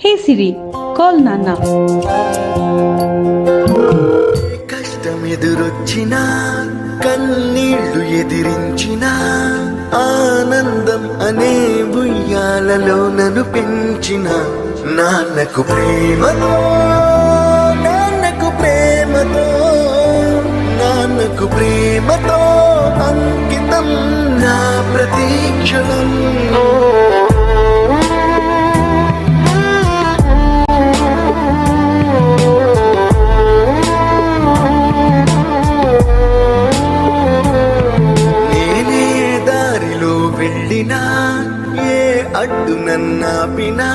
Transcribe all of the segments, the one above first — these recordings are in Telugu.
Hey Siri, call Nana. కష్టమెదురొచ్చినా కన్నీళ్లు ఎదిరించినా ఆనందం అనే ఉయ్యాలలో నన్ను పెంచిన నాన్నకు ప్రేమతో నాన్నకు ప్రేమతో నాన్నకు ప్రేమతో అంకితం నా ప్రతీక్షణం. వెళ్ళినా ఏ అడ్డు నన్నాపినా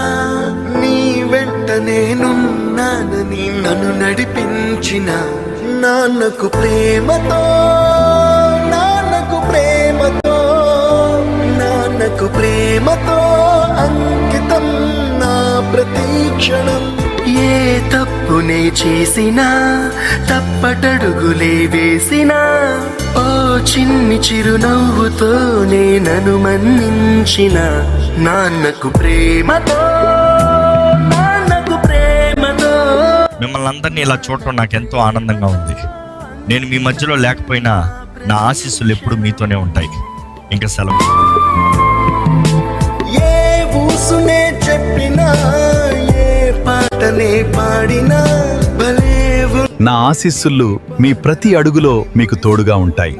నీ వెంట నేనున్నానని నన్ను నడిపించిన నాన్నకు ప్రేమతో నాన్నకు ప్రేమతో నాన్నకు ప్రేమతో అంకితం నా ప్రతీక్షణం. ఏ తప్పునే చేసినా తప్పటడుగులే వేసినా ఓ చిన్ని చిరునవ్వుతో నన్ను మన్నించిన నాన్నకు ప్రేమతో నాన్నకు ప్రేమతో. మిమ్మల్ని అందరినీ ఇలా చూడటం నాకు ఎంతో ఆనందంగా ఉంది. నేను మీ మధ్యలో లేకపోయినా నా ఆశీస్సులు ఎప్పుడు మీతోనే ఉంటాయి. ఇంకా సెలవు. ఏ ఊసునే చెప్పినా ఏ పాటనే పాడినా నా ఆశీస్సులు మీ ప్రతి అడుగులో మీకు తోడుగా ఉంటాయి.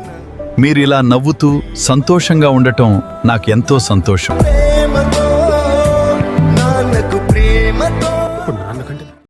మీరిలా నవ్వుతూ సంతోషంగా ఉండటం నాకెంతో సంతోషం.